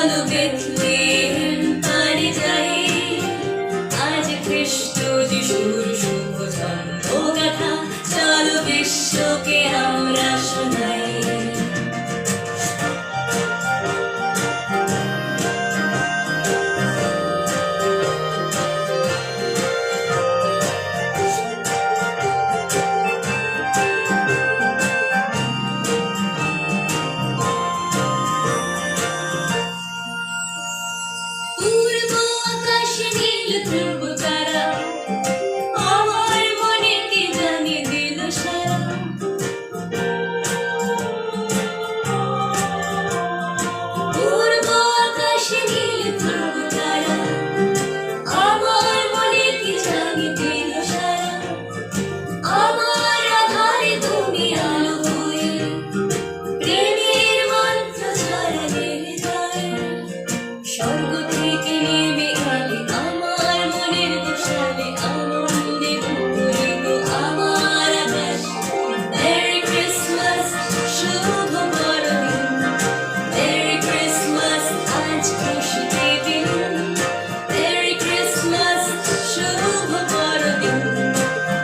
চলো বেথলেহেম পাড়ি যাই, আজ খ্রিস্ট যিশুর শুভ জন্মগাথা চলো বিশ্বকে আমরা শোনাই। পূর্ব আকাশে নীল ধ্রুব তারা আমার মনেকে জানিয়ে দিল সারা। পূর্ব আকাশে নীল ধ্রুব তারা আমার মনেকে জানিয়ে দিল সারা। আমার আধারে তুমি আলো হয়ে প্রেমের মন্ত্র ছড়ালে যায়। স্বর্গ থেকে নেমে এলে আমার মনের গোশালে, আনন্দে মুখরিত আমার আকাশ। মেরি ক্রিসমাস, শুভ বড়দিন। মেরি ক্রিসমাস, আজ খুশিতে দিন। মেরি ক্রিসমাস, শুভ বড়দিন।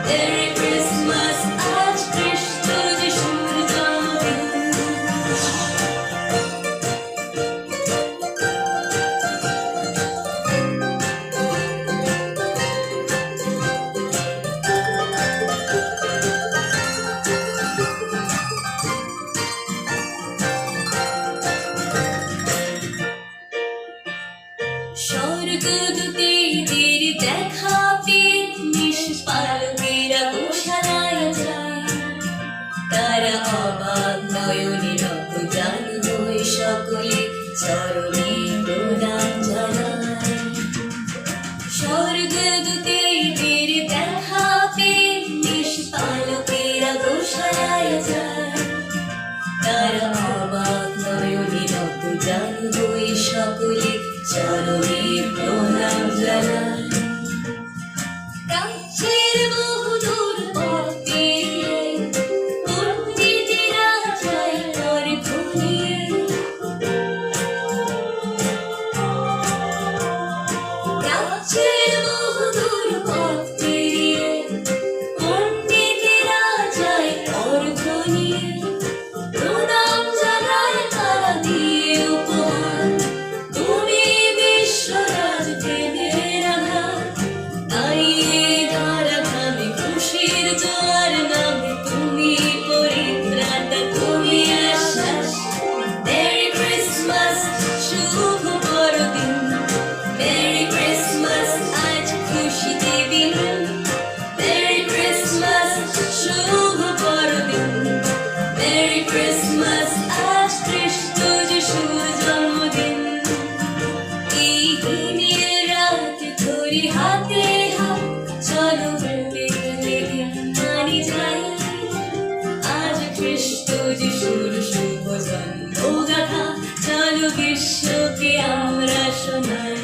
মেরি ক্রিসমাস, আজ খ্রিস্ট যিশুর জন্মদিন। স্বর্গদূতেদের দেখা পেয়ে নিষ্পালকেরা গোশালায় যায়। তারা অবাক নয়নে নতজান হয়ে সকলে চরণে প্রণাম জানায়। স্বর্গদূতেদের দেখা পেয়ে নিষ্পালকেরা গোশালায় যায়। তারা অবাক নয়নে নতজান হয়ে সকলে চরণে প্রণাম জানায়। প্রাচ্যের বহুদূর পথ পেরিয়ে পণ্ডিতেরা যায় পর ঘুরিয়ে। প্রাচ্যের বহুদূর পথ পেরিয়ে পণ্ডিতেরা যায় পর ঘুরিয়ে। প্রণাম জানায় তারা দিয়ে উপহার, তুমি বিশ্বরাজ প্রেমের আধার। তাই এ ধারাধামে খুশির জোয়ার নামে, তুমি পরিত্রাতা, তুমি আশ্বাস। মেরি ক্রিসমাস, শুভ বড়দিন। মেরি ক্রিসমাস, আজ খুশিতে দিন। মেরি ক্রিসমাস, শুভ বড়দিন। মেরি ক্রিসমাস, আজ খ্রিস্ট যিশুর জন্মদিন। এই দিনের রাতে ধরি হাতে হাত, চলো বেথলেহেম পাড়ি যাই, আজ খ্রিস্ট যিশুর শুভ জন্মগাথা চলো বিশ্বকে আমরা শোনাই।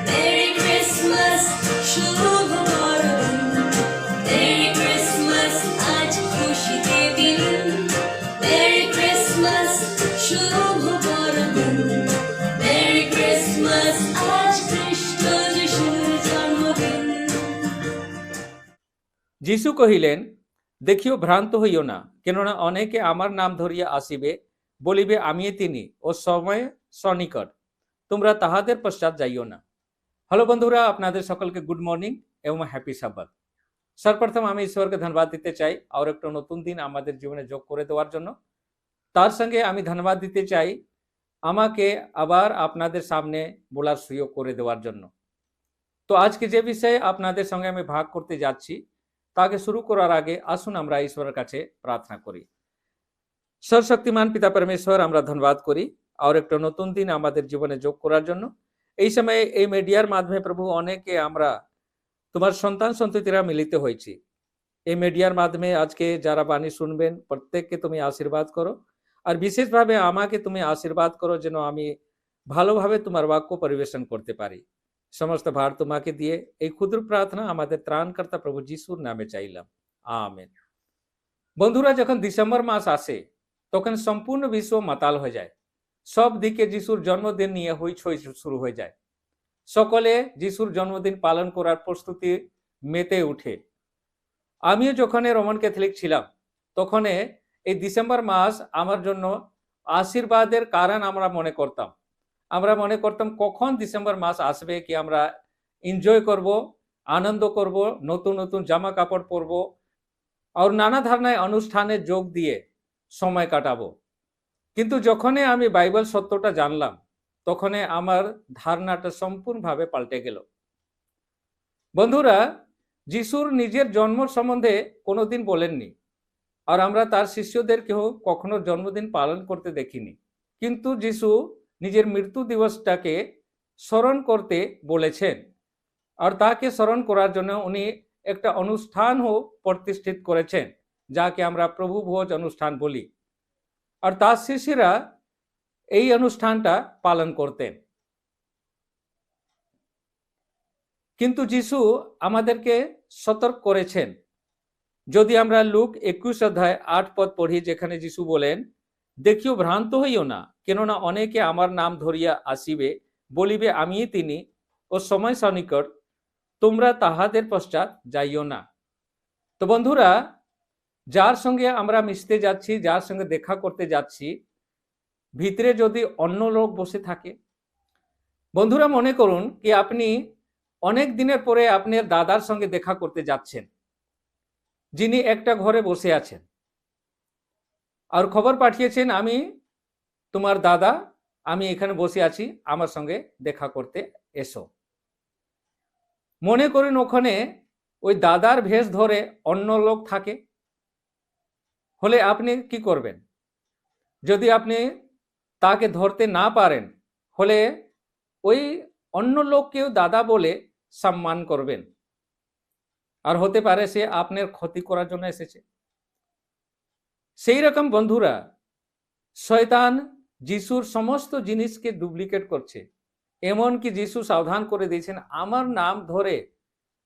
মেরি ক্রিসমাস, শুভ বড়দিন। মেরি ক্রিসমাস, আজ খুশিতে দিন। মেরি ক্রিসমাস, শুভ বড়দিন। মেরি ক্রিসমাস, আজ খ্রিস্ট যিশুর জন্মদিন। যিশু কহিলেন, দেখিও ভ্রান্ত হইও না, কেননা অনেকে আমার নাম ধরিয়া আসিবে, বলিবে আমিই তিনি, ও সময় সনিকট, তোমরা তাহাদের পশ্চাৎ যাইও না। হ্যালো বন্ধুরা, আপনাদের সকলকে গুড মর্নিং এবং হ্যাপি সাব্বাত। সর্বপ্রথম আমি ঈশ্বরকে ধন্যবাদ দিতে চাই আর একটা নতুন দিন আমাদের জীবনে যোগ করে দেওয়ার জন্য। তার সঙ্গে আমি ধন্যবাদ দিতে চাই আমাকে আবার আপনাদের সামনে বলার সুযোগ করে দেওয়ার জন্য। তো আজকে যে বিষয়ে আপনাদের সঙ্গে আমি ভাগ করতে যাচ্ছি, তাকে শুরু করার আগে আসুন আমরা ঈশ্বরের কাছে প্রার্থনা করি। সর্বশক্তিমান পিতা পরমেশ্বর, আমরা ধন্যবাদ করি আর একটা নতুন দিন আমাদের জীবনে যোগ করার জন্য। এই সময়ে এই মিডিয়ার মাধ্যমে প্রভু অনেকে আমরা তোমার সন্তান সন্ততিরা মিলিত হয়েছি। এই মিডিয়ার মাধ্যমে আজকে যারা বাণী শুনবেন প্রত্যেককে তুমি আশীর্বাদ করো, আর বিশেষভাবে আমাকে তুমি আশীর্বাদ করো যেন আমি ভালোভাবে তোমার বাক্য পরিবেশন করতে পারি। সমস্ত ভার তোমাকে দিয়ে এই ক্ষুদ্র প্রার্থনা আমাদের ত্রাণকর্তা প্রভু যিশুর নামে চাইলাম, আমেন। বন্ধুরা, যখন ডিসেম্বর মাস আসে তখন সম্পূর্ণ বিশ্ব মাতাল হয়ে যায়। সব দিকে যিশুর জন্মদিন নিয়ে হইচই শুরু হয়ে যায়। সকলে যিশুর জন্মদিন পালন করার প্রস্তুতি মেতে উঠে। আমিও যখন রোমান ক্যাথলিক ছিলাম তখন এই ডিসেম্বর মাস আমার জন্য আশীর্বাদের কারণ আমরা মনে করতাম কখন ডিসেম্বর মাস আসবে, কি আমরা এনজয় করব, আনন্দ করব, নতুন নতুন জামা কাপড় পরব আর নানা ধরনের অনুষ্ঠানে যোগ দিয়ে সময় কাটাবো। কিন্তু যখনই আমি বাইবেল সত্যটা জানলাম তখন আমার ধারণাটা সম্পূর্ণভাবে পাল্টে গেল। বন্ধুরা, যিশুর নিজের জন্ম সম্বন্ধে কোনোদিন বলেননি, আর আমরা তার শিষ্যদেরকেও কখনো জন্মদিন পালন করতে দেখিনি। কিন্তু যিশু নিজের মৃত্যু দিবসটাকে স্মরণ করতে বলেছেন, আর তাকে স্মরণ করার জন্য উনি একটা অনুষ্ঠানও প্রতিষ্ঠিত করেছেন, যাকে আমরা প্রভু ভোজ অনুষ্ঠান বলি। আর তার শিষ্যরা এই অনুষ্ঠানটা পালন করতেন। কিন্তু যিশু আমাদেরকে সতর্ক করেছেন। যদি আমরা লুক 21 অধ্যায় 8 পদ পড়ি, যেখানে যিশু বলেন, দেখিও ভ্রান্ত হইও না, কেননা অনেকে আমার নাম ধরিয়া আসিবে, বলিবে আমিই তিনি, ও সময় সন্নিকট, তোমরা তাহাদের পশ্চাৎ যাইও না। তো বন্ধুরা, যার সঙ্গে আমরা মিশতে যাচ্ছি, যার সঙ্গে দেখা করতে যাচ্ছি, ভিতরে যদি অন্য লোক বসে থাকে, বন্ধুরা মনে করুন কি আপনি অনেক দিনের পরে আপনার দাদার সঙ্গে দেখা করতে যাচ্ছেন, যিনি একটা ঘরে বসে আছেন, আর খবর পাঠিয়েছেন, আমি তোমার দাদা, আমি এখানে বসে আছি, আমার সঙ্গে দেখা করতে এসো। মনে করুন ওখানে ওই দাদার ভেষ ধরে অন্য লোক থাকে, হলে আপনি কি করবেন? যদি আপনি তাকে ধরতে না পারেন, হলে ওই অন্য লোককেও দাদা বলে সম্মান করবেন, আর হতে পারে সে আপনার ক্ষতি করার জন্য এসেছে। সেই রকম বন্ধুরা, শয়তান যিশুর সমস্ত জিনিসকে ডুপ্লিকেট করছে। এমনকি যিশু সাবধান করে দিয়েছেন, আমার নাম ধরে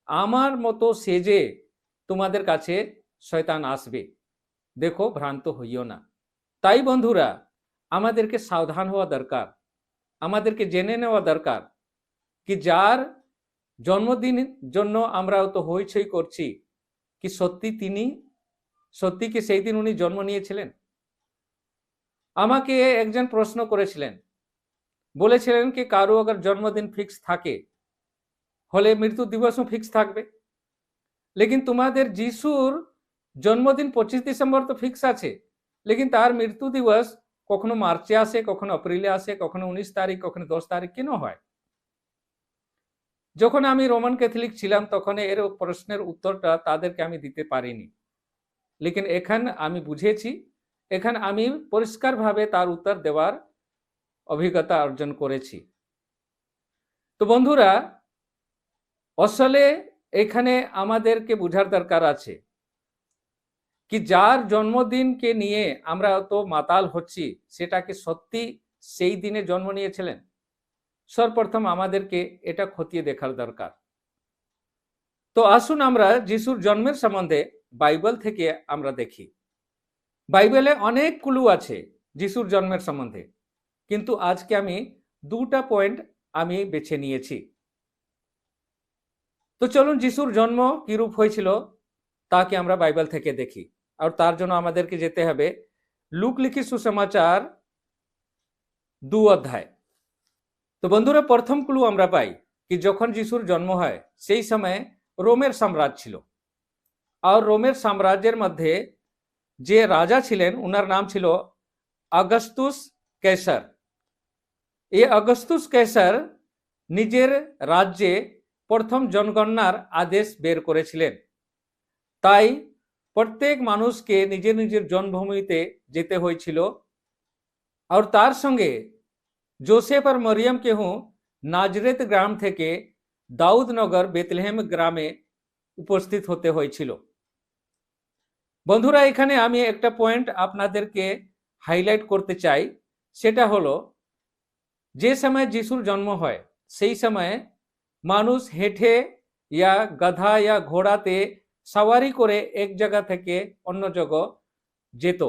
আমার মতো সেজে তোমাদের কাছে শয়তান আসবে, দেখো ভ্রান্ত হইও না। তাই বন্ধুরা, আমাদেরকে সাবধান হওয়া দরকার, আমাদেরকে জেনে নেওয়া দরকার কি যার জন্মদিনের জন্য আমরা তো হইচই করছি, কি সত্যি কি সেই দিন উনি জন্ম নিয়েছিলেন? আমাকে একজন প্রশ্ন করেছিলেন, বলেছিলেন কি কারো আবার জন্মদিন ফিক্স থাকে, হলে মৃত্যু দিবসও ফিক্স থাকবে, লেকিন তোমাদের যিশুর জন্মদিন 25 ডিসেম্বর তো ফিক্স আছে, লেকিন তার মৃত্যু দিবস কখনো মার্চে আসে, কখনো এপ্রিলে আসে, কখনো 19 তারিখ, কখনো 10 তারিখ, কেন হয়? যখন আমি রোমান ক্যাথলিক ছিলাম তখন এর প্রশ্নের উত্তরটা তাদেরকে আমি দিতে পারিনি, লেকিন এখন আমি বুঝেছি, এখন আমি পরিষ্কারভাবে তার উত্তর দেওয়ার অভিজ্ঞতা অর্জন করেছি। তো বন্ধুরা, আসলে এখানে আমাদেরকে বোঝার দরকার আছে কি যার জন্মদিনকে নিয়ে আমরা তো মাতাল হচ্ছি, সেটাকে সত্যি সেই দিনে জন্ম নিয়েছিলেন? সর্বপ্রথম আমাদেরকে এটা খতিয়ে দেখার দরকার। তো আসুন আমরা যিশুর জন্মের সম্বন্ধে বাইবেল থেকে আমরা দেখি। বাইবেলে অনেক ক্লু আছে যিশুর জন্মের সম্বন্ধে, কিন্তু আজকে আমি দুটা পয়েন্ট আমি বেছে নিয়েছি। তো চলুন যিশুর জন্ম কিরূপ হয়েছিল তাকে আমরা বাইবেল থেকে দেখি। আর তার জন্য আমাদেরকে যেতে হবে লুক লিখিত সুসমাচার 2 অধ্যায়। তো বন্ধুরা, প্রথম ক্লু আমরা পাই কি যখন যিশুর জন্ম হয় সেই সময় রোমের সাম্রাজ্য ছিল, আর রোমের সাম্রাজ্যের মধ্যে যে রাজা ছিলেন ওনার নাম ছিল অগাস্তুস কেসার। এই অগাস্তুস কেসার নিজের রাজ্যে প্রথম জনগণনার আদেশ বের করেছিলেন। তাই প্রত্যেক মানুষকে নিজের নিজের জন্মভূমিতে যেতে হয়েছিল, আর তার সঙ্গে जोसेफ और मरियम के हूँ नाजरेत ग्राम থেকে দাউদনগর বেতলেহেম গ্রামে উপস্থিত হতে হয়েছিল। বন্ধুরা, এখানে আমি একটা পয়েন্ট আপনাদেরকে হাইলাইট করতে চাই, সেটা হলো যে সময় যিশুর জন্ম হয় সেই সময় মানুষ হেঁটে या গধা या ঘোড়াতে সওয়ারি করে এক জায়গা থেকে অন্য জায়গা যেত।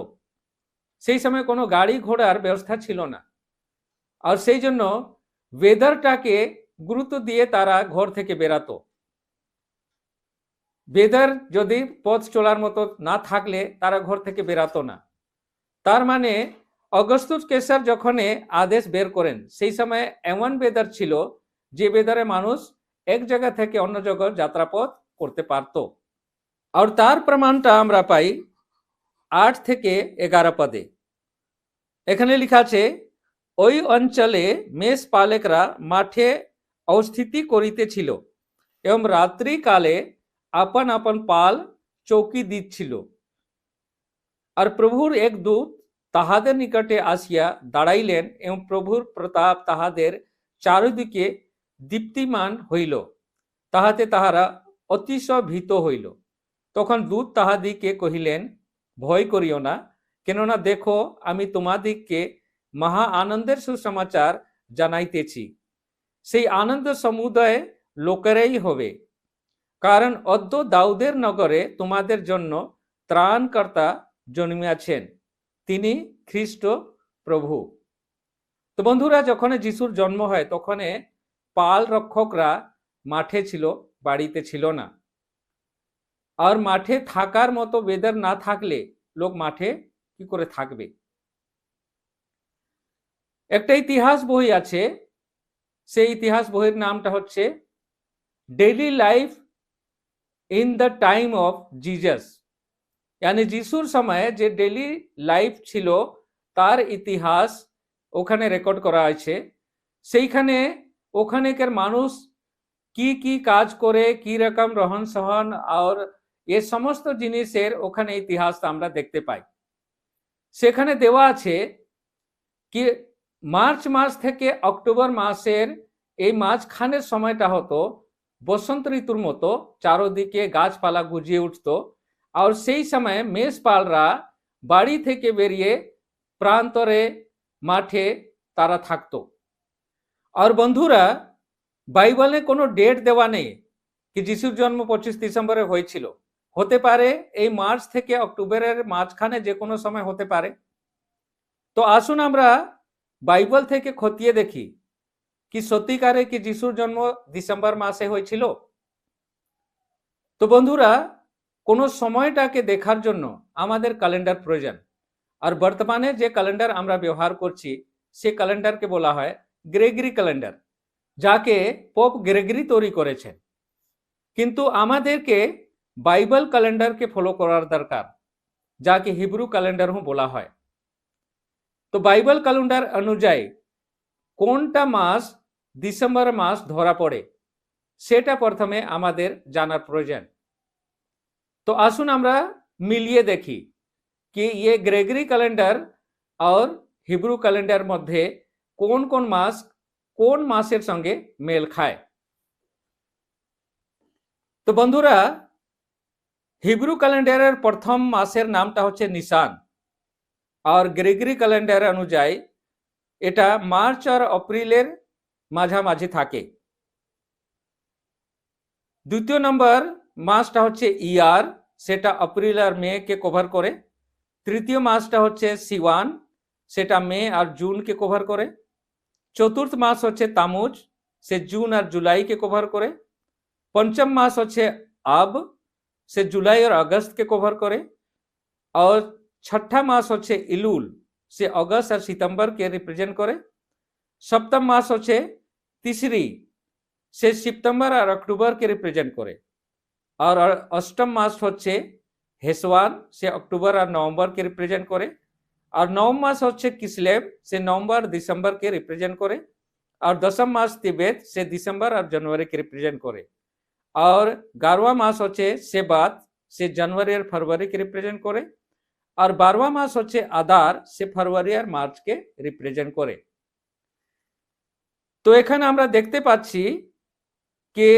সেই সময় কোনো গাড়ি ঘোড়ার ব্যবস্থা ছিল না, আর সেই জন্য ওয়েদারটাকে গুরুত্ব দিয়ে তারা ঘর থেকে বেরাতো। ওয়েদার যদি পথ চলার মতো না থাকলে তারা ঘর থেকে বেরাতো না। তার মানে অগস্তুস কেসার যখন আদেশ বের করেন সেই সময় এমন ওয়েদার ছিল যে ওয়েদারে মানুষ এক জায়গা থেকে অন্য জায়গায় যাত্রাপথ করতে পারত। আর তার প্রমাণটা আমরা পাই 8 থেকে 11 পদে। এখানে লেখা আছে, ওই অঞ্চলে মেষ পালকরা মাঠে অবস্থিতি করিতেছিল এবং রাত্রিকালে আপন আপন পাল চৌকি দিচ্ছিল। আর প্রভুর এক দূত তাহাদের নিকটে আসিয়া দাঁড়াইলেন এবং প্রভুর প্রতাপ তাহাদের চারিদিকে দীপ্তিমান হইল, তাহাতে তাহারা অতিশয় ভীত হইল। তখন দূত তাহাদিকে কহিলেন, ভয় করিও না, কেননা দেখো আমি তোমাদিগকে মহা আনন্দের সুসমাচার জানাইতেছি। সেই আনন্দ সমুদয় লোকেরাই হবে, কারণ অদ্য দাউদের নগরে তোমাদের জন্য ত্রাণকর্তা জন্মিয়াছেন, তিনি খ্রিস্ট প্রভু। তো বন্ধুরা, যখন যিশুর জন্ম হয় তখন পাল রক্ষকরা মাঠে ছিল, বাড়িতে ছিল না। আর মাঠে থাকার মতো ওয়েদার না থাকলে লোক মাঠে কি করে থাকবে? একটা ইতিহাস বই আছে, সেই ইতিহাস বইয়ের নামটা হচ্ছে daily life in the time of Jesus. यानी যিশুর সময়ে যে ডেইলি লাইফ ছিল তার ইতিহাস ওখানে রেকর্ড করা আছে। সেইখানে ওখানেকার মানুষ কি কি কাজ করে, কি রকম রহন সহন আর এ সমস্ত জিনিসের ওখানে ইতিহাস আমরা দেখতে পাই। সেখানে দেওয়া আছে কি মার্চ মাস থেকে অক্টোবর মাসের এই মাঝখানের সময়টা হতো বসন্ত ঋতুর মতো, চারোদিকে গাছপালা গুজিয়ে উঠত। আর সেই সময় মেষপালরা বাড়ি থেকে বেরিয়ে প্রান্তরে মাঠে তারা থাকতো। আর বন্ধুরা, বাইবেলে কোনো ডেট দেওয়া নেই কি যিশুর জন্ম 25 ডিসেম্বরে হয়েছিল। হতে পারে এই মার্চ থেকে অক্টোবরের মাঝখানে যে কোনো সময় হতে পারে। তো আসুন আমরা বাইবেল থেকে খতিয়ে দেখি কি সত্যিকারে কি যিশুর জন্ম ডিসেম্বর মাসে হয়েছিল। তো বন্ধুরা, কোনো সময়টাকে দেখার জন্য আমাদের ক্যালেন্ডার প্রয়োজন। আর বর্তমানে যে ক্যালেন্ডার আমরা ব্যবহার করছি সে ক্যালেন্ডারকে বলা হয় গ্রেগরি ক্যালেন্ডার, যাকে পোপ গ্রেগরি তৈরি করেছেন। কিন্তু আমাদেরকে বাইবেল ক্যালেন্ডারকে ফলো করার দরকার, যাকে হিব্রু ক্যালেন্ডার বলা হয়। তো বাইবেল ক্যালেন্ডার অনুযায়ী কোনটা মাস ডিসেম্বর মাস ধরা পড়ে সেটা প্রথমে আমাদের জানার প্রয়োজন। তো আসুন আমরা মিলিয়ে দেখি कि ये ग्रेगरी कैलेंडर और हिब्रू कैलेंडर मध्य कौन कौन मास কোন মাসের সঙ্গে মেল খায়। তো বন্ধুরা, হিব্রু ক্যালেন্ডারের প্রথম মাসের নামটা হচ্ছে নিসান, আর গ্রেগরি ক্যালেন্ডার অনুযায়ী এটা মার্চ আর এপ্রিলের মাঝামাঝি থাকে। দ্বিতীয় নম্বর মাসটা হচ্ছে ইয়ার, সেটা এপ্রিল আর মে কে কভার করে। তৃতীয় মাসটা হচ্ছে সিওয়ান, সেটা মে আর জুনকে কভার করে। চতুর্থ মাস হচ্ছে তামুজ, সে জুন আর জুলাইকে কভার করে। পঞ্চম মাস হচ্ছে আব, সে জুলাই আর আগস্টকে কভার করে। আর ছঠা মাস হচ্ছে ইলুল, সে অগস্ট আর সিতম্বরকে রিপ্রেজেন্ট করে। সপ্তম মাস হচ্ছে তিসরি, সে সেপ্টেম্বর আর অক্টোবরকে রিপ্রেজেন্ট করে। আর অষ্টম মাস হচ্ছে হেসওয়ান, সে অক্টোবর আর নভেম্বরকে রিপ্রেজেন্ট করে। আর নবম মাস হচ্ছে কিসলেভ, সে নভেম্বর ডিসেম্বরকে রিপ্রেজেন্ট করে। আর দশম মাস তিবেত, সে ডিসেম্বর আর জানুয়ারিকে রিপ্রেজেন্ট করে। আর 11वां মাস হচ্ছে সেবাত, সে জানুয়ারি আর ফেব্রুয়ারিকে রিপ্রেজেন্ট করে। আর 12वां মাস হচ্ছে আদার, সে ফেব্রুয়ারি আর মার্চকে রিপ্রেজেন্ট করে। তো এখানে আমরা দেখতে পাচ্ছি कि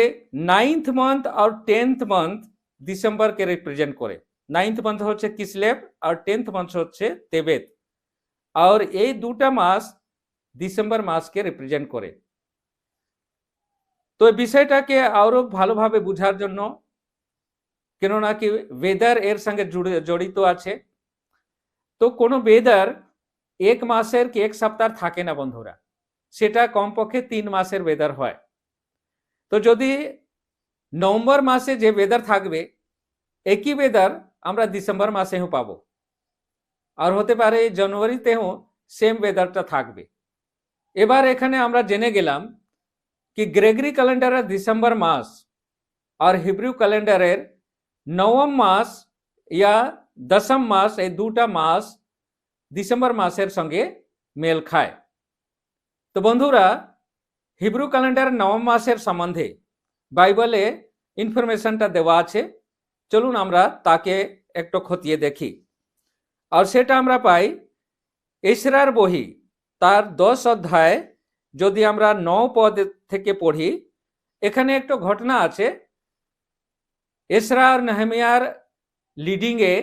9th मंथ और 10th मंथ ডিসেম্বরকে রিপ্রেজেন্ট করে। 9th मंथ হচ্ছে কিসলেভ আর 10th मंथ হচ্ছে তেবেত। আর এই দুটা মাস ডিসেম্বর মাসকে রিপ্রেজেন্ট করে। তো এই বিষয়টাকে আরো ভালোভাবে বোঝার জন্য, কেননা কি ওয়েদার এর সঙ্গে জড়িত আছে, তো কোনো ওয়েদার এক মাসের কি এক সপ্তাহ থাকে না বন্ধুরা। সেটা কমপক্ষে 3 মাসের ওয়েদার হয়। তো যদি নভেম্বর মাসে যে ওয়েদার থাকবে একই ওয়েদার আমরা ডিসেম্বর মাসেও পাবো, আর হতে পারে জানুয়ারিতেও সেম ওয়েদারটা থাকবে। এবার এখানে আমরা জেনে গেলাম কি গ্রেগরি ক্যালেন্ডারের ডিসেম্বর মাস আর হিব্রু ক্যালেন্ডারের নবম মাস ইয়া দশম মাস, এই দুটা মাস ডিসেম্বর মাসের সঙ্গে মেল খায়। তো বন্ধুরা, হিব্রু ক্যালেন্ডার নবম মাসের সম্বন্ধে বাইবেলে ইনফরমেশনটা দেওয়া আছে, চলুন আমরা তাকে একটু খতিয়ে দেখি। আর সেটা আমরা পাই এশরার বহি তার 10 অধ্যায়, যদি আমরা 9 পদ থেকে পড়ি, এখানে একটা ঘটনা আছে। এশরা আর নেহেমিয়ার লিডিংয়ে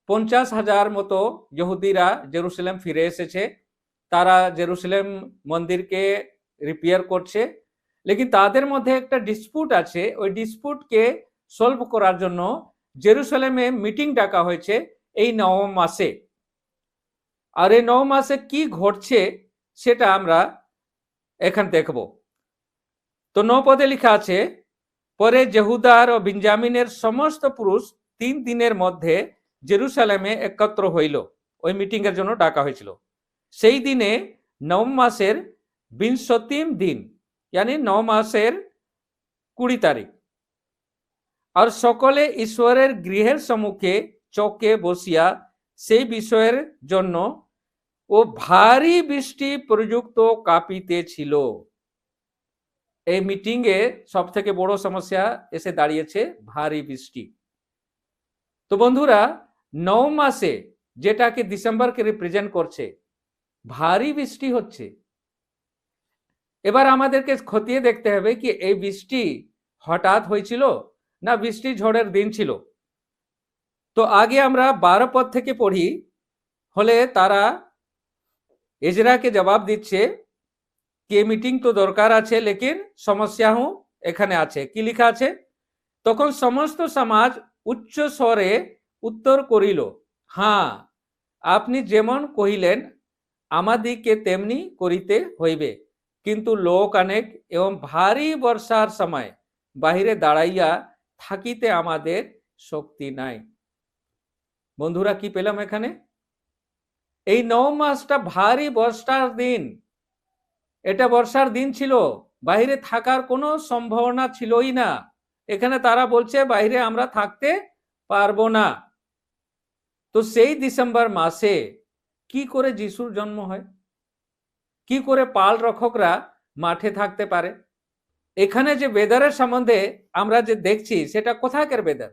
50,000 মতো ইহুদিরা জেরুসালেম ফিরে এসেছে। তারা জেরুসালেম মন্দিরকে রিপেয়ার করছে, লেকিন তাদের মধ্যে একটা ডিসপুট আছে। ওই ডিসপুটকে সলভ করার জন্য জেরুসালেমে মিটিং ডাকা হয়েছে এই নবম মাসে। আর এই নবম মাসে কি ঘটছে সেটা আমরা এখন দেখব। তো 9 পদে লেখা আছে, পরে জেহুদার ও বেঞ্জামিনের সমস্ত পুরুষ 3 দিনের মধ্যে জেরুসালেমে একত্র হইল। ওই মিটিং এর জন্য ডাকা হয়েছিল। সেই দিনে নবম মাসের 20ম দিন, यानी 9 মাসের 20 তারিখ। আর সকলে ঈশ্বরের গৃহের সম্মুখে চৌকে বসিয়া সেই বিষয়ের জন্য ও ভারী বৃষ্টি প্রযুক্ত কাঁপিতেছিল। এই মিটিংয়ে সব থেকে বড় সমস্যা এসে দাঁড়িয়েছে ভারী বৃষ্টি। তো বন্ধুরা, নবম মাসে যেটাকে ডিসেম্বরকে রিপ্রেজেন্ট করছে, ভারী বৃষ্টি হচ্ছে। এবার আমাদেরকে খতিয়ে দেখতে হবে কি এই বৃষ্টি হঠাৎ হয়েছিল না বৃষ্টি ঝড়ের দিন ছিল। তো আগে আমরা 12 পদ থেকে পড়ি, হলে তারা এজরাকে জবাব দিচ্ছে কি মিটিং তো দরকার আছে, লেকিন সমস্যাও এখানে আছে। কি লেখা আছে, তখন সমস্ত সমাজ উচ্চ স্বরে উত্তর করিল, হ্যাঁ, আপনি যেমন কহিলেন আমাদিকে তেমনি করিতে হইবে, কিন্তু লোক অনেক এবং ভারী বর্ষার সময় বাহিরে দাঁড়াইয়া থাকিতে আমাদের শক্তি নাই। বন্ধুরা, কি পেলাম এখানে? এই 9 মাসটা ভারী বর্ষার দিন। এটা বর্ষার দিন ছিল, বাইরে থাকার কোনো সম্ভাবনা ছিলই না। এখানে তারা বলছে বাইরে আমরা থাকতে পারবো না। তো সেই ডিসেম্বর মাসে কি করে যিশুর জন্ম হয়? কি করে পাল রক্ষকরা মাঠে থাকতে পারে? এখানে যে ওয়েদারের সম্বন্ধে আমরা যে দেখছি সেটা কোথাকার ওয়েদার?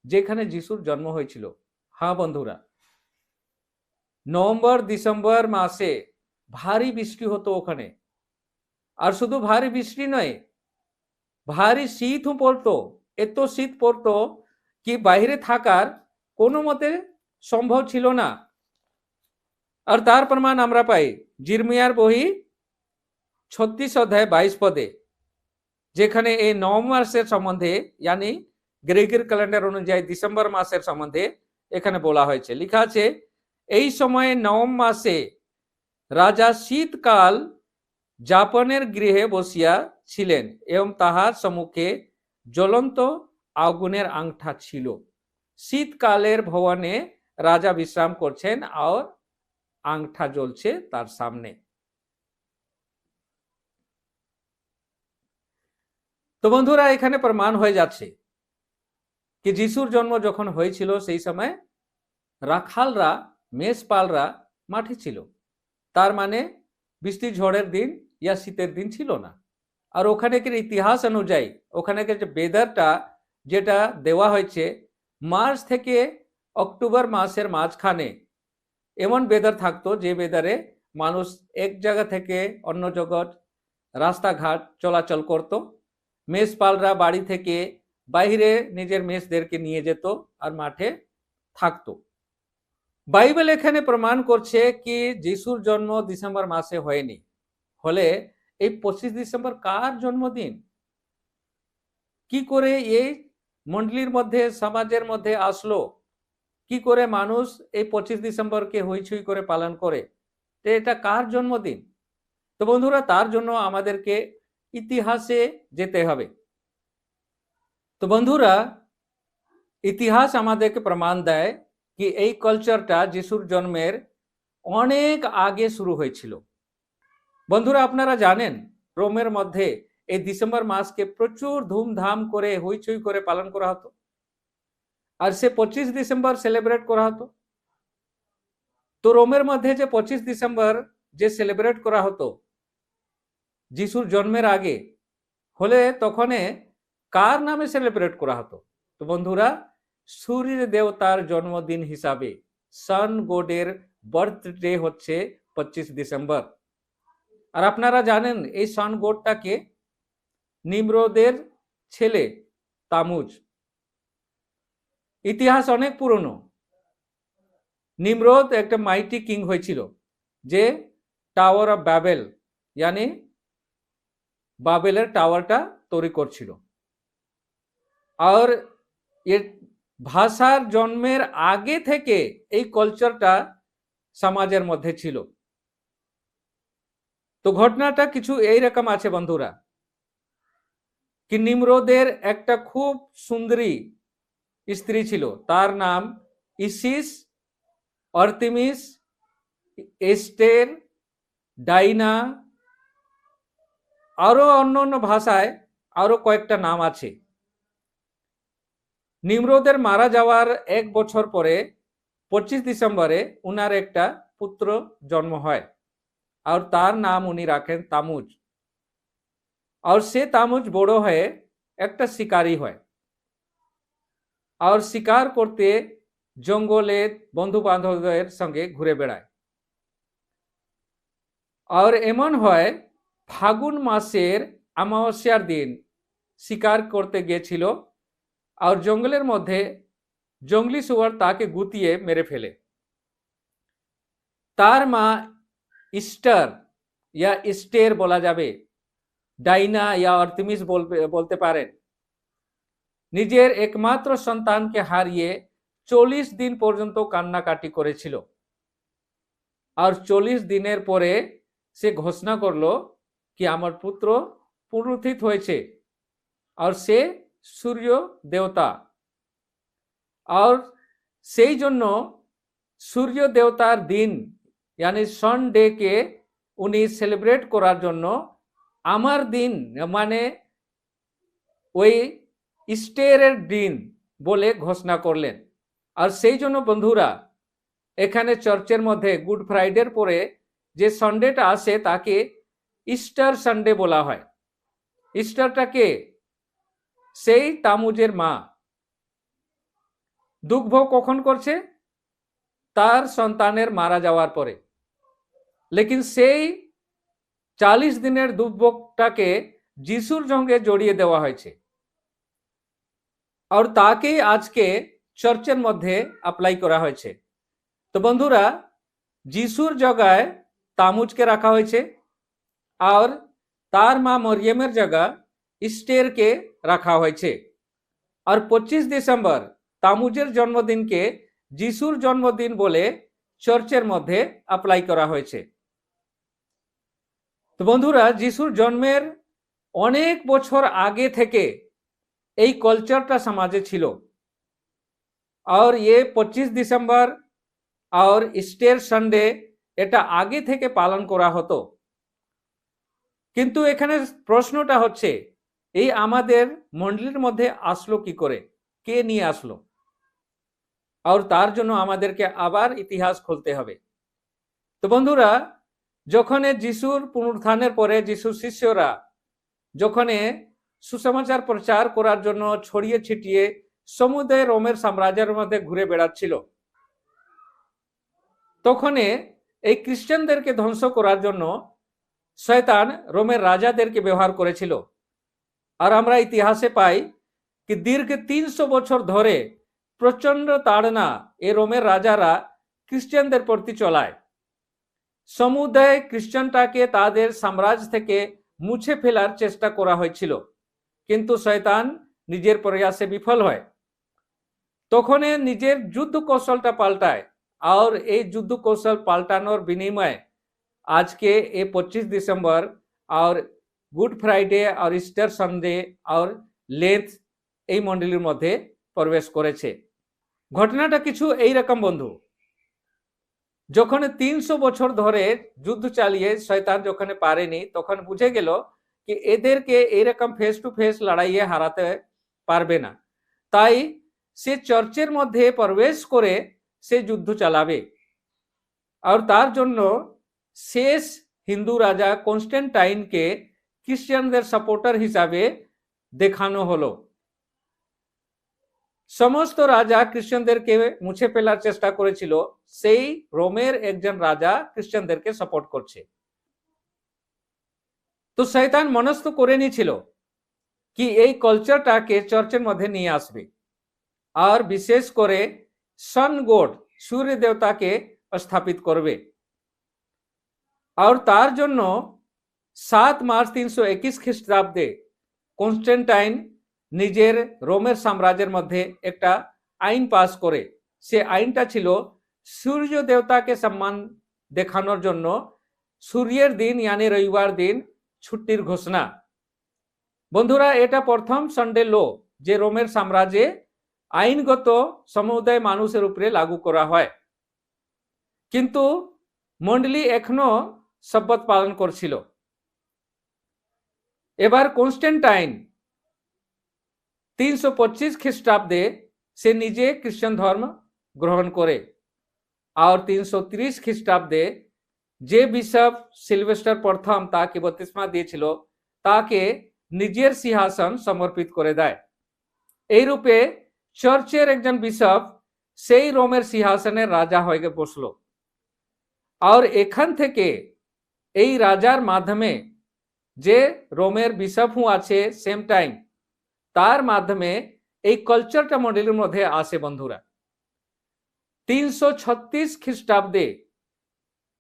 যেখানে যিশুর জন্ম হয়েছিল। হ্যাঁ বন্ধুরা, নভেম্বর ডিসেম্বর মাসে ভারী বৃষ্টি হতো ওখানে। আর শুধু ভারী বৃষ্টি নয়, ভারী শীতও পড়তো। এত শীত পড়তো কি বাইরে থাকার কোনো মতে সম্ভব ছিল না। আর তার প্রমাণ আমরা পাই জিরমিয়ার বহি 36 অধ্যায় 22 পদে, যেখানে এই নবম মাসের সম্বন্ধে, यानी গ্রেগরি ক্যালেন্ডার অনুযায়ী ডিসেম্বর মাসের সম্বন্ধে এখানে বলা হয়েছে। লেখা আছে, এই সময়ে নবম মাসে রাজা শীতকাল যাপনের গৃহে বসিয়া ছিলেন এবং তাহার সম্মুখে জ্বলন্ত আগুনের আংটা ছিল। শীতকালের ভবনে রাজা বিশ্রাম করছেন আর আংটা জ্বলছে তার সামনে। তো বন্ধুরা, এখানে প্রমাণ হয়ে যাচ্ছে কি যিশুর জন্ম যখন হয়েছিল সেই সময় রাখালরা, মেষপালরা মাঠে ছিল। তার মানে বৃষ্টি ঝড়ের দিন ইয়া শীতের দিন ছিল না। আর ওখানেকার ইতিহাস অনুযায়ী ওখানেকার যে ওয়েদারটা যেটা দেওয়া হয়েছে, মার্চ থেকে অক্টোবর মাসের মাঝখানে এমন ওয়েদার থাকতো যে ওয়েদারে মানুষ এক জায়গা থেকে অন্য জগৎ রাস্তাঘাট চলাচল করত। মেষপালরা বাড়ি থেকে বাইরে নিজের মেষদেরকে নিয়ে যেত আর মাঠে থাকতো। বাইবেল এখানে প্রমাণ করছে কি যিশুর জন্ম ডিসেম্বর মাসে হয়নি। হলে এই 25 ডিসেম্বর কার জন্মদিন? কি করে এই মণ্ডলীর মধ্যে, সমাজের মধ্যে আসলো? কি করে মানুষ এই 25 ডিসেম্বরকে হইচই করে পালন করে? তো এটা কার জন্মদিন? তো বন্ধুরা, তার জন্য আমাদেরকে ইতিহাসে যেতে হবে। তো বন্ধুরা, ইতিহাস আমাদেরকে প্রমাণ দেয় কি এই কালচারটা যিশুর জন্মের অনেক আগে শুরু হয়েছিল। বন্ধুরা, আপনারা জানেন রোমের মধ্যে এই ডিসেম্বর মাসকে প্রচুর ধুমধাম করে হইচই করে পালন করা হতো, আর সে 25 ডিসেম্বর সেলিব্রেট করা হতো। তো রোমের মধ্যে যে 25 ডিসেম্বর যে সেলিব্রেট করা হতো যিশুর জন্মের আগে হলে, তখন কার নামে সেলিব্রেট করা হতো? তো বন্ধুরা, সূর্য দেবতার জন্মদিন হিসাবে সান গডের বার্থডে হচ্ছে 25 ডিসেম্বর। আর আপনারা জানেন এই সান গডটাকে নিমরোদের ছেলে তামুজ। ইতিহাস অনেক পুরনো। নিমরোদ একটা মাইটি কিং হয়েছিল যে টাওয়ার অফ বাবেল, মানে বাবেলের টাওয়ারটা তৈরি করছিল। আর এর ভাষার জন্মের আগে থেকে এই কালচারটা সমাজের মধ্যে ছিল। তো ঘটনাটা কিছু এইরকম আছে বন্ধুরা, কি নিমরোদের একটা খুব সুন্দরী স্ত্রী ছিল, তার নাম ইসিস, আর্তেমিস, এস্টের, ডাইনা, আরো অন্য ভাষায় আরো কয়েকটা নাম আছে। নিমরোদের মারা যাওয়ার 1 বছর পরে 25 ডিসেম্বরে উনার একটা পুত্র জন্ম হয়, আর তার নাম উনি রাখেন তামুজ। আর সে তামুজ বড় হয়ে একটা শিকারী হয়, আর শিকার করতে জঙ্গলে বন্ধু বান্ধবদের সঙ্গে ঘুরে বেড়ায়। আর এমন হয় ফাগুন মাসের অমাবস্যার দিন শিকার করতে গিয়েছিল, আর জঙ্গলের মধ্যে জঙ্গলি শুয়ার তাকে গুতিয়ে মেরে ফেলে। তার মা ইস্টার या স্টের বলা যাবে, ডাইনা या আর্তেমিস বলতে পারেন, নিজের একমাত্র সন্তানকে হারিয়ে 40 দিন পর্যন্ত কান্নাকাটি করেছিল। আর 40 দিনের পরে সে ঘোষণা করলো কি আমার পুত্র পুনরুত্থিত হয়েছে, আর সে সূর্য দেবতা। আর সেই জন্য সূর্য দেবতার দিন यानी सन डे কে উনি সেলিব্রেট করার জন্য আমার দিন মানে ওই ইস্টারের দিন বলে ঘোষণা করলেন। আর সেই জন্য বন্ধুরা, এখানে চার্চের মধ্যে গুড ফ্রাইডের পরে যে সানডেটা আসে তাকে ইস্টার সানডে বলা হয়। ইস্টারটা কে? সেই তামুজের মা দুঃখ ভোগ কখন করছে? তার সন্তানের মারা যাওয়ার পরে। লেকিন সেই 40 দিনের দুঃখ ভোগটাকে যিশুর সঙ্গে জড়িয়ে দেওয়া হয়েছে, আর তাকেই আজকে চার্চের মধ্যে অ্যাপ্লাই করা হয়েছে। তো বন্ধুরা, যিশুর জায়গায় তামুজকে রাখা হয়েছে, আর তার মা মরিয়মের জায়গায় ইস্টারকে রাখা হয়েছে। আর 25 ডিসেম্বর তামুজের জন্মদিনকে যিশুর জন্মদিন বলে চার্চের মধ্যে অ্যাপ্লাই করা হয়েছে। তো বন্ধুরা, যিশুর জন্মের অনেক বছর আগে থেকে এই কালচারটা সমাজে ছিল, আর ये 25 ডিসেম্বর আর ইস্টার সানডে এটা আগে থেকে পালন করা হতো। কিন্তু এখানে প্রশ্নটা হচ্ছে, এই আমাদের মণ্ডলীর মধ্যে আসলো কি করে, কে নিয়ে আসলো? আর তার জন্য আমাদেরকে আবার ইতিহাস খুলতে হবে। তো বন্ধুরা, যখন যিশুর পুনরুত্থানের পরে যিশুর শিষ্যরা যখন সুসমাচার প্রচার করার জন্য ছড়িয়ে ছিটিয়ে সমুদ্রে রোমের সাম্রাজ্যের মধ্যে ঘুরে বেড়াচ্ছিল, তখন এই খ্রিস্টানদেরকে ধ্বংস করার জন্য শয়তান রোমের রাজাদেরকে ব্যবহার করেছিল। আর আমরা ইতিহাসে পাই কি দীর্ঘ 300 বছর ধরে প্রচন্ড তাড়না এই রোমের রাজারা খ্রিস্টানদের প্রতি চলায়। সমুদায় খ্রিস্টানটাকে তাদের সাম্রাজ্য থেকে মুছে ফেলার চেষ্টা করা হয়েছিল, কিন্তু শয়তান নিজের প্রয়াসে বিফল হয়। তখন নিজের যুদ্ধ কৌশলটা পাল্টায়, আর এই যুদ্ধ কৌশল পাল্টানোর বিনিময়ে आज के ये 25 दिसंबर और गुड फ्राइडे और ईस्टर सन्डे और लेंथ এই মণ্ডলীর মধ্যে প্রবেশ করেছে। ঘটনাটা কিছু এই রকম বন্ধু, যখন 300 বছর ধরে যুদ্ধ চালিয়ে শয়তান যখন পারেনি, তখন বুঝে গেল কি এদেরকে এরকম ফেস টু ফেস লড়াইয়ে হারাতে পারবে না, তাই সে চার্চের মধ্যে প্রবেশ করে সে যুদ্ধ চালাবে। আর তার জন্য শেষ হিন্দু রাজা কনস্ট্যান্টাইনকে খ্রিস্টানদের সাপোর্টার হিসাবে দেখানো হলো। সমস্ত রাজা খ্রিস্টানদেরকে মুছে ফেলার চেষ্টা করেছিল, সেই রোমের একজন রাজা খ্রিস্টানদেরকে সাপোর্ট করছে। তো শয়তান মনস্থ করে নিয়েছিল কি এই কালচারটাকে চার্চের মধ্যে নিয়ে আসবে, আর বিশেষ করে सन গড সূর্য দেবতাকে স্থাপিত করবে। আর তার জন্য 7 মার্চ 321 খ্রিস্টাব্দে কনস্ট্যান্টাইন নিজের রোমের সাম্রাজ্যের মধ্যে একটা আইন পাস করে। সে আইনটা ছিল সূর্য দেবতাকে সম্মান দেখানোর জন্য সূর্যের দিন यानी রবিবার দিন ছুটির ঘোষণা। বন্ধুরা, এটা প্রথম সানডে ল যে রোমের সাম্রাজ্যে আইনগত সমুদায় মানুষের উপরে লাগু করা হয়, কিন্তু মন্ডলী এখনো শপথ পালন করছিল। এবার কনস্ট্যান্টাইন 325 খ্রিস্টাব্দে সে নিজে খ্রিস্টান ধর্ম গ্রহণ করে, আর 330 খ্রিস্টাব্দে যে বিশপ সিলভেস্টার প্রথম তাকে বত্তিস্মা দিয়েছিল তাকে নিজের সিংহাসন সমর্পিত করে দেয়। এই রূপে চার্চের একজন বিশপ সেই রোমের সিংহাসনের রাজা হয়ে বসল। আর এখান থেকে এই রাজার মাধ্যমে যে রোমের বিশপ আছে সেম টাইম, তার মাধ্যমে এই কালচারটা মডেলের মধ্যে আসে। বন্ধুরা, 336 খ্রিস্টাব্দে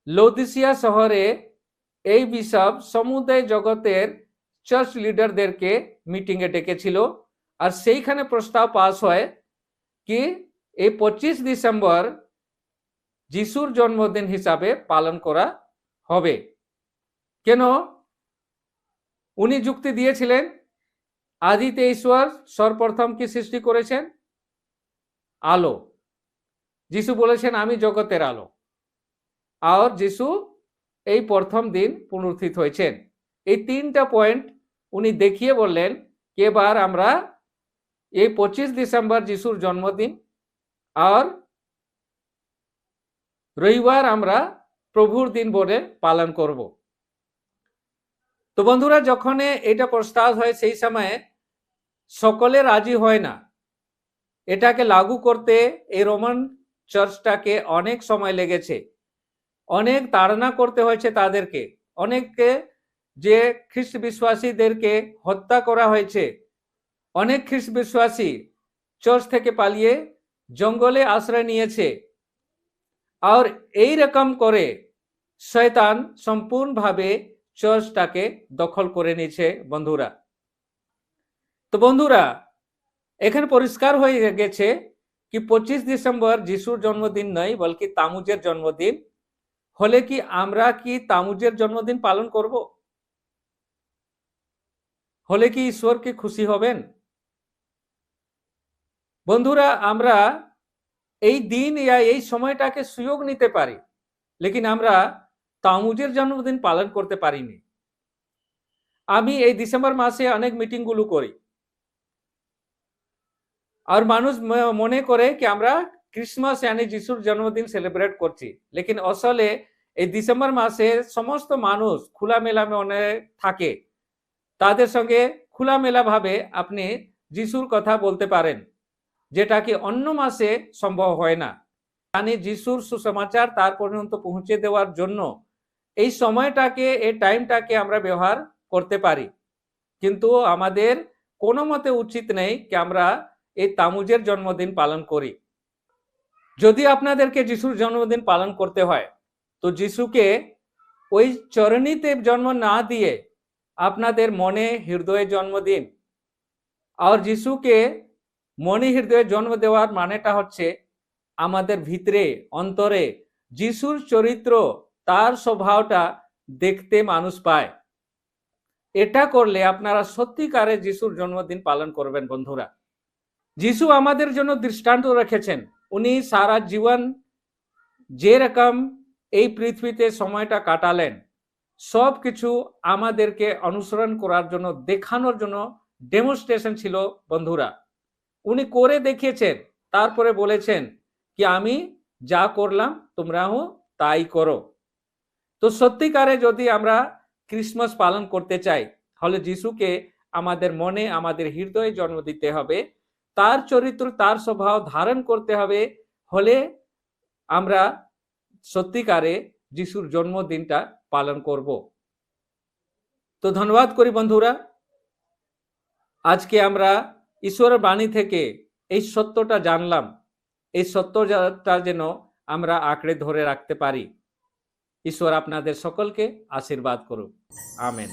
লৌদিসিয়া শহরে এই বিশপ সমুদায় জগতের চার্চ লিডারদেরকে মিটিংয়ে ডেকেছিল, আর সেইখানে প্রস্তাব পাস হয় কি এই 25 ডিসেম্বর যিশুর জন্মদিন হিসাবে পালন করা হবে। কেন? উনি যুক্তি দিয়েছিলেন আদিতে ঈশ্বর সর্বপ্রথম কি সৃষ্টি করেছেন? আলো। যিশু বলেছেন আমি জগতের আলো, আর যিশু এই প্রথম দিন পুনরুত্থিত হয়েছেন। এই তিনটা পয়েন্ট উনি দেখিয়ে বললেন কি এবার আমরা এই 25 ডিসেম্বর যিশুর জন্মদিন আর রবিবার আমরা প্রভুর দিন বলে পালন করব। তো বন্ধুরা, যখন এটা প্রস্তাব হয় সেই সময়ে সকলে রাজি হয় না। এটাকে লাগু করতে এই রোমান চার্চটাকে অনেক সময় লেগেছে, অনেক তাড়না করতে হয়েছে তাদেরকে, অনেককে যে খ্রিস্ট বিশ্বাসীদেরকে হত্যা করা হয়েছে, অনেক খ্রিস্ট বিশ্বাসী চার্চ থেকে পালিয়ে জঙ্গলে আশ্রয় নিয়েছে। আর এই রকম করে শয়তান সম্পূর্ণভাবে চার্চটাকে দখল করে নিয়েছে। বন্ধুরা, তো বন্ধুরা, এখানে পরিষ্কার হয়ে গেছে কি 25 ডিসেম্বর যিশুর জন্মদিন নয়, বলকি তামুজের জন্মদিন। হলে কি আমরা কি তামুজের জন্মদিন পালন করব? হলে কি ঈশ্বর কি খুশি হবেন? বন্ধুরা, আমরা এই দিন या এই সময়টাকে সুযোগ নিতে পারি, লেকিন আমরা তামুজের জন্মদিন পালন করতে পারিনি। আমি এই ডিসেম্বর মাসে অনেক মিটিংগুলো করি, আর মানুষ মনে করে কি আমরা ক্রিসমাস यानी যিশুর জন্মদিন সেলিব্রেট করছি, লেকিন আসলে এই ডিসেম্বর মাসে সমস্ত মানুষ খোলামেলা মনে থাকে, তাদের সঙ্গে খোলামেলা ভাবে আপনি যিশুর কথা বলতে পারেন, যেটা কি অন্য মাসে সম্ভব হয় না। यानी যিশুর সুসমাচার তার পর্যন্ত পৌঁছে দেওয়ার জন্য এই সময়টাকে, এই টাইমটাকে আমরা ব্যবহার করতে পারি, কিন্তু আমাদের কোনো মতে উচিত নেই কি আমরা এই তামুজের জন্মদিন পালন করি। যদি আপনাদেরকে যিশুর জন্মদিন পালন করতে হয় তো যিশুকে ওই চরণীতে জন্ম না দিয়ে আপনাদের মনে হৃদয়ে জন্ম দিন। আর যিশুকে মনে হৃদয়ে জন্ম দেওয়ার মানেটা হচ্ছে আমাদের ভিতরে অন্তরে যিশুর চরিত্র তার স্বভাবটা দেখতে মানুষ পায়। এটা করলে আপনারা সত্যিকারে যিশুর জন্মদিন পালন করবেন বন্ধুরা। যিশু আমাদের জন্য দৃষ্টান্ত রেখেছেন। উনি সারা জীবন যেরকম এই পৃথিবীতে সময়টা কাটালেন, সব কিছু আমাদেরকে অনুসরণ করার জন্য, দেখানোর জন্য ডেমনস্ট্রেশন ছিল বন্ধুরা। উনি করে দেখিয়েছেন, তারপরে বলেছেন কি আমি যা করলাম তোমরাও তাই করো। তো সত্যিকারে যদি আমরা ক্রিসমাস পালন করতে চাই, তাহলে যিশুকে আমাদের মনে, আমাদের হৃদয়ে জন্ম দিতে হবে, তার চরিত্র, তার স্বভাব ধারণ করতে হবে, হলে আমরা সত্যিকারে যিশুর জন্মদিনটা পালন করব। তো ধন্যবাদ করি বন্ধুরা, আজকে আমরা ঈশ্বরের বাণী থেকে এই সত্যটা জানলাম। এই সত্যটা যেন আমরা আঁকড়ে ধরে রাখতে পারি। ঈশ্বর আপনাদের সকলকে আশীর্বাদ করুন। আমেন।